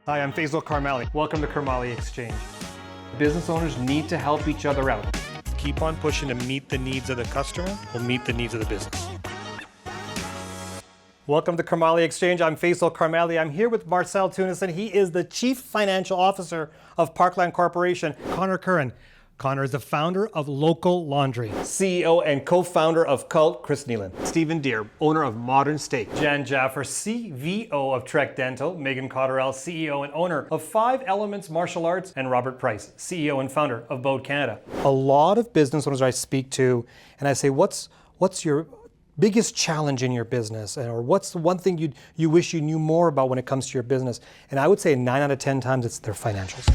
Hi, I'm Faisal Karmali. Welcome to Karmali Exchange. Business owners need to help each other out. Keep on pushing to meet the needs of the customer will meet the needs of the business. Welcome to Karmali Exchange. I'm Faisal Karmali. I'm here with Marcel Teunissen. He is the Chief Financial Officer of Parkland Corporation. Curran. Connor is the founder of Local Laundry, CEO and co-founder of Cult, Kneeland. Stephen Deere, owner of Modern Steak. Jaffer, CVO of TREC Dental. Maeghen, Cotterill, CEO and owner of 5 Elements Martial Arts. And Robert Price, CEO and founder of Bōde, Canada. A lot of business owners I speak to, and I say, what's your biggest challenge in your business? Or what's the one thing you wish you knew more about when it comes to your business? And I would say 9 out of 10 times it's their financials.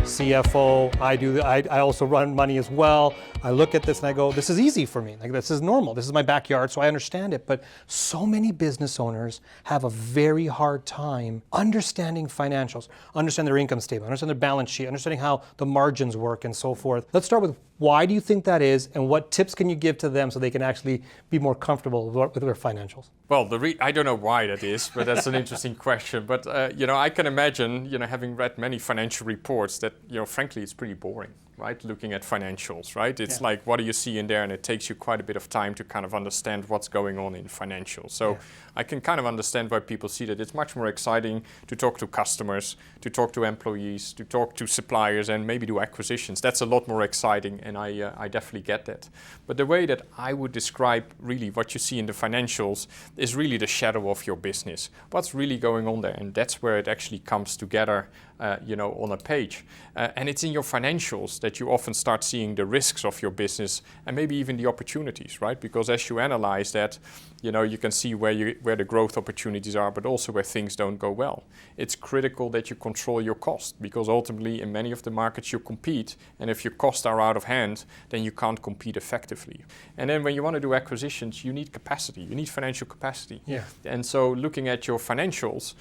CFO, I also run money as well. I look at this and I go, this is easy for me. Like, this is normal. This is my backyard, so I understand it. But so many business owners have a very hard time understanding financials, understand their income statement, understand their balance sheet, understanding how the margins work and so forth. Let's start with, why do you think that is, and what tips can you give to them so they can actually be more comfortable with their financials? Well, I don't know why that is, but that's an interesting question. But I can imagine, having read many financial reports, that frankly, it's pretty boring, right? Looking at financials, right? It's like, what do you see in there? And it takes you quite a bit of time to kind of understand what's going on in financials. So I can kind of understand why people see that. It's much more exciting to talk to customers, to talk to employees, to talk to suppliers, and maybe do acquisitions. That's a lot more exciting, and I definitely get that. But the way that I would describe really what you see in the financials is really the shadow of your business. What's really going on there? And that's where it actually comes together, on a page. And it's in your financials that you often start seeing the risks of your business and maybe even the opportunities, right? Because as you analyze that, you can see where the growth opportunities are, but also where things don't go well. It's critical that you control your cost, because ultimately in many of the markets you compete, and if your costs are out of hand, then you can't compete effectively. And then when you want to do acquisitions, you need capacity, you need financial capacity. Yeah. And so looking at your financials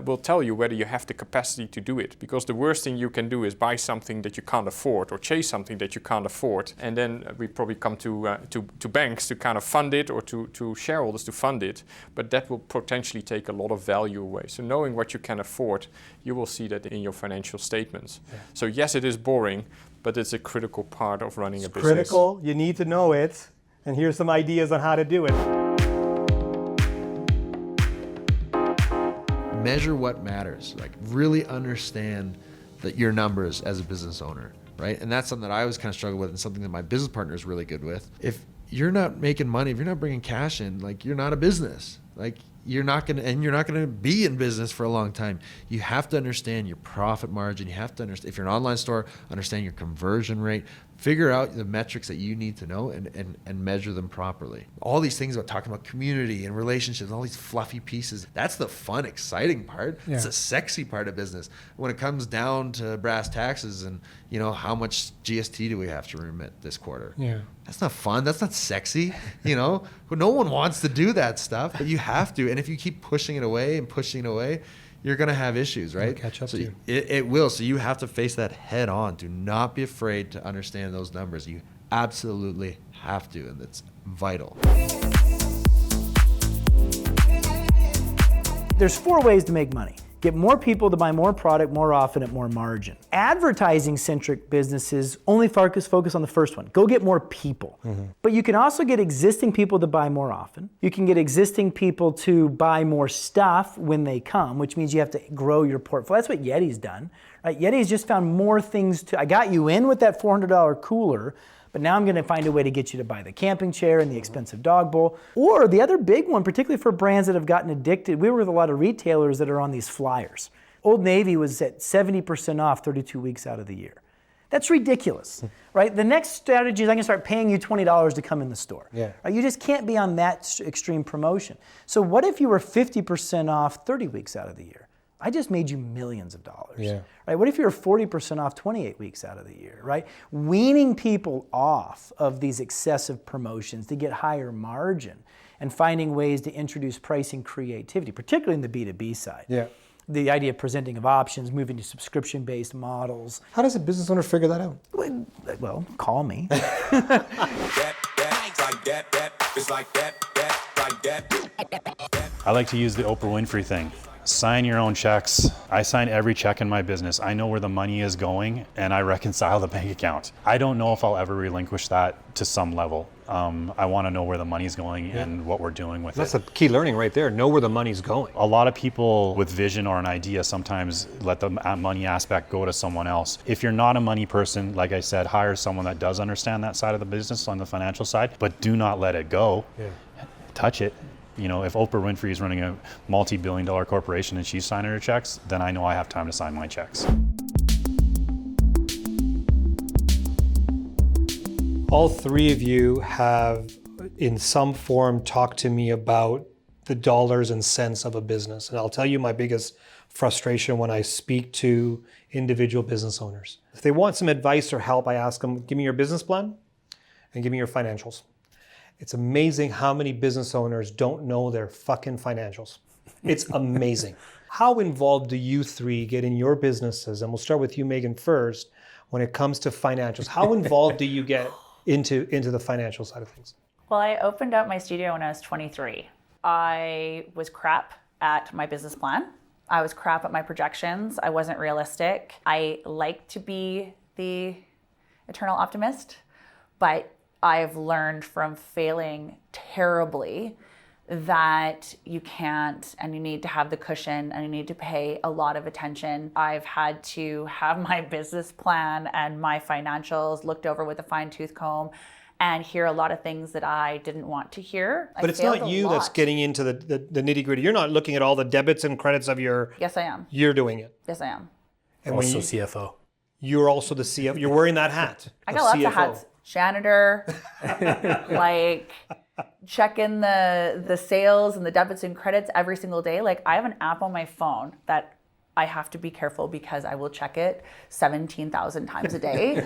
will tell you whether you have the capacity to do it, because the worst thing you can do is buy something that you can't afford or chase something that you can't afford. And then we probably come to banks to kind of fund it, or to shareholders to fund it, but that will potentially take a lot of value away. So knowing what you can afford, you will see that in your financial statements. Yeah. So yes, it is boring, but it's a critical part of running a business. Critical, you need to know it, and here's some ideas on how to do it. Measure what matters, like really understand your numbers as a business owner, right? And that's something that I always kind of struggle with, and something that my business partner is really good with. If you're not making money, if you're not bringing cash in, like, you're not a business. Like, you're not gonna be in business for a long time. You have to understand your profit margin. You have to understand, if you're an online store, understand your conversion rate. Figure out the metrics that you need to know and measure them properly. All these things about talking about community and relationships, all these fluffy pieces, that's the fun, exciting part. Yeah. It's the sexy part of business. When it comes down to brass taxes and, how much GST do we have to remit this quarter? Yeah. That's not fun. That's not sexy. No one wants to do that stuff, but you have to. And if you keep pushing it away, you're going to have issues, right? It'll catch up to you. It will. So you have to face that head on. Do not be afraid to understand those numbers. You absolutely have to, and it's vital. There's 4 ways to make money. Get more people to buy more product more often at more margin. Advertising-centric businesses only focus on the first one. Go get more people. Mm-hmm. But you can also get existing people to buy more often. You can get existing people to buy more stuff when they come, which means you have to grow your portfolio. That's what Yeti's done. Right? Yeti's just found more things I got you in with that $400 cooler, but now I'm going to find a way to get you to buy the camping chair and the expensive dog bowl. Or the other big one, particularly for brands that have gotten addicted, we were with a lot of retailers that are on these flyers. Old Navy was at 70% off 32 weeks out of the year. That's ridiculous, right? The next strategy is I'm going to start paying you $20 to come in the store. Yeah. Right? You just can't be on that extreme promotion. So what if you were 50% off 30 weeks out of the year? I just made you millions of dollars. Yeah. Right? What if you're 40% off 28 weeks out of the year, right? Weaning people off of these excessive promotions to get higher margin, and finding ways to introduce pricing creativity, particularly in the B2B side. Yeah. The idea of presenting of options, moving to subscription-based models. How does a business owner figure that out? Well, call me. It's like that, like that. I like to use the Oprah Winfrey thing. Sign your own checks. I sign every check in my business. I know where the money is going and I reconcile the bank account. I don't know if I'll ever relinquish that to some level. I want to know where the money's going and what we're doing with That's it. a key learning right there. Know where the money's going. A lot of people with vision or an idea sometimes let the money aspect go to someone else. If you're not a money person, like I said, hire someone that does understand that side of the business on the financial side, but do not let it go. Yeah. Touch it. You know, if Oprah Winfrey is running a multi-billion-dollar corporation and she's signing her checks, then I know I have time to sign my checks. All three of you have, in some form, talked to me about the dollars and cents of a business. And I'll tell you my biggest frustration when I speak to individual business owners. If they want some advice or help, I ask them, give me your business plan and give me your financials. It's amazing how many business owners don't know their fucking financials. It's amazing. How involved do you three get in your businesses? And we'll start with you, Maeghen, first, when it comes to financials. How involved do you get into the financial side of things? Well, I opened up my studio when I was 23. I was crap at my business plan. I was crap at my projections. I wasn't realistic. I like to be the eternal optimist, but I've learned from failing terribly that you can't, and you need to have the cushion, and you need to pay a lot of attention. I've had to have my business plan and my financials looked over with a fine-tooth comb and hear a lot of things that I didn't want to hear. But it's not you that's getting into the nitty-gritty. You're not looking at all the debits and credits of your... Yes, I am. You're doing it. Yes, I am. And Also CFO. You're also the CFO. You're wearing that hat. I got lots of hats. Janitor, like checking the sales and the debits and credits every single day. Like I have an app on my phone that I have to be careful because I will check it 17,000 times a day.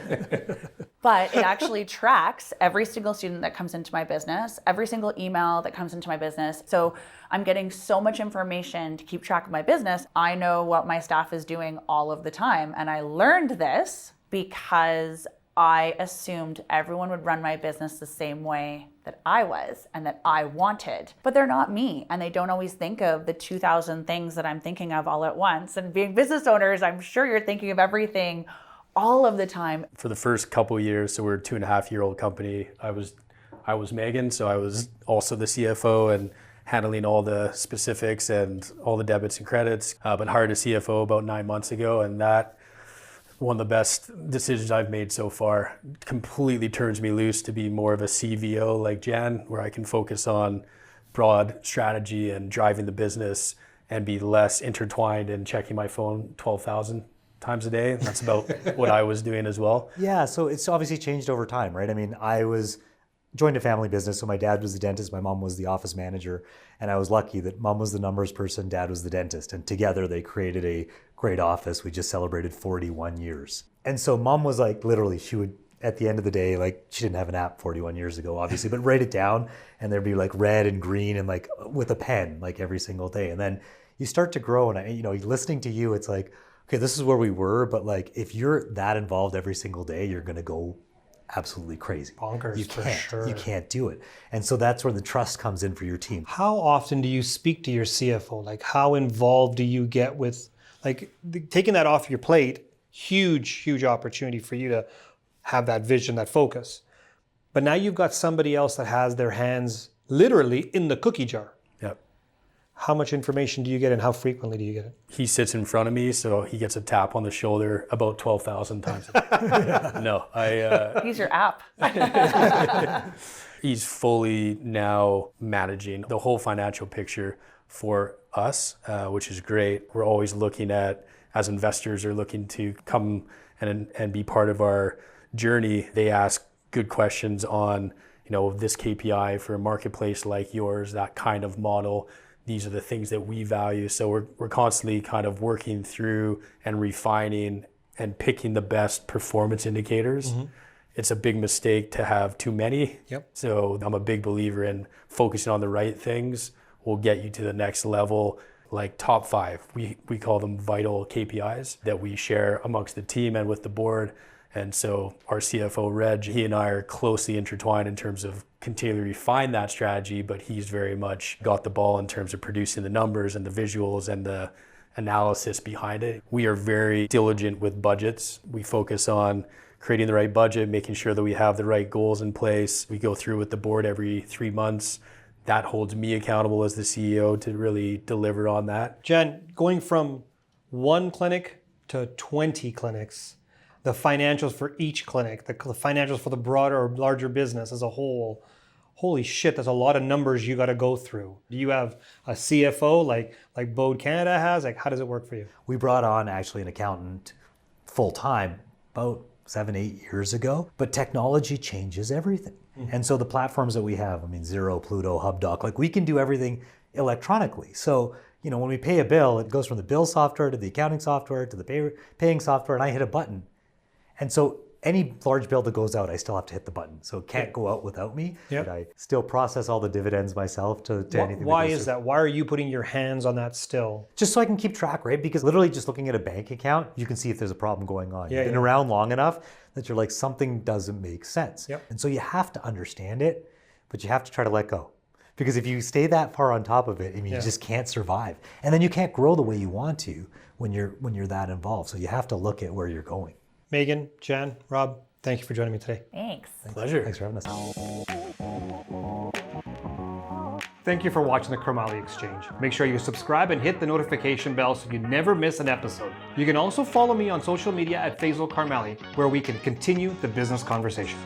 But it actually tracks every single student that comes into my business, every single email that comes into my business. So I'm getting so much information to keep track of my business. I know what my staff is doing all of the time. And I learned this because I assumed everyone would run my business the same way that I was and that I wanted. But they're not me, and they don't always think of the 2,000 things that I'm thinking of all at once. And being business owners, I'm sure you're thinking of everything all of the time. For the first couple of years, so we're a 2.5-year-old company, I was Maeghen, so I was also the CFO and handling all the specifics and all the debits and credits, but hired a CFO about 9 months ago, and that one of the best decisions I've made so far. Completely turns me loose to be more of a CVO like Jan, where I can focus on broad strategy and driving the business and be less intertwined in checking my phone 12,000 times a day. That's about what I was doing as well. Yeah, so it's obviously changed over time, right? I mean, joined a family business, so my dad was the dentist, my mom was the office manager, and I was lucky that mom was the numbers person, dad was the dentist, and together they created a great office. We just celebrated 41 years. And so mom was like, literally, she would, at the end of the day, like, she didn't have an app 41 years ago, obviously, but write it down, and there'd be like red and green and like with a pen, like every single day. And then you start to grow, and listening to you, it's like, okay, this is where we were, but like, if you're that involved every single day, you're gonna go absolutely crazy. Bonkers, You can't do it. And so that's where the trust comes in for your team. How often do you speak to your CFO? Like, how involved do you get with, like, taking that off your plate? Huge opportunity for you to have that vision, that focus. But now you've got somebody else that has their hands literally in the cookie jar. Yep. How much information do you get and how frequently do you get it? He sits in front of me, so he gets a tap on the shoulder about 12,000 times a day. No, Use your app. He's fully now managing the whole financial picture for us, which is great. We're always looking at, as investors are looking to come and be part of our journey, they ask good questions on, this KPI for a marketplace like yours, that kind of model. These are the things that we value. So we're constantly kind of working through and refining and picking the best performance indicators. Mm-hmm. It's a big mistake to have too many. Yep. So I'm a big believer in focusing on the right things will get you to the next level. Like top 5, we call them vital KPIs that we share amongst the team and with the board. And so our CFO, Reg, he and I are closely intertwined in terms of continually refine that strategy, but he's very much got the ball in terms of producing the numbers and the visuals and the analysis behind it. We are very diligent with budgets. We focus on creating the right budget, making sure that we have the right goals in place. We go through with the board every 3 months. That holds me accountable as the CEO to really deliver on that. Jen, going from 1 clinic to 20 clinics, the financials for each clinic, the financials for the broader or larger business as a whole, holy shit, there's a lot of numbers you got to go through. Do you have a CFO like Bōde Canada has? Like, how does it work for you? We brought on actually an accountant full-time about 7-8 years ago, but technology changes everything. And so the platforms that we have, I mean, Xero, Pluto, HubDoc, like we can do everything electronically. So, you know, when we pay a bill, it goes from the bill software to the accounting software to the paying software, and I hit a button. And so any large bill that goes out, I still have to hit the button. So it can't go out without me. Yep. But I still process all the dividends myself to anything. Why is that? Why are you putting your hands on that still? Just so I can keep track, right? Because literally just looking at a bank account, you can see if there's a problem going on. You've been around long enough that you're like, something doesn't make sense. Yep. And so you have to understand it, but you have to try to let go. Because if you stay that far on top of it, I mean, you just can't survive. And then you can't grow the way you want to when you're that involved. So you have to look at where you're going. Maeghen, Jan, Rob, thank you for joining me today. Thanks. Pleasure. Thanks for having us. Thank you for watching the Karmali Exchange. Make sure you subscribe and hit the notification bell so you never miss an episode. You can also follow me on social media at Faisal Karmali, where we can continue the business conversation.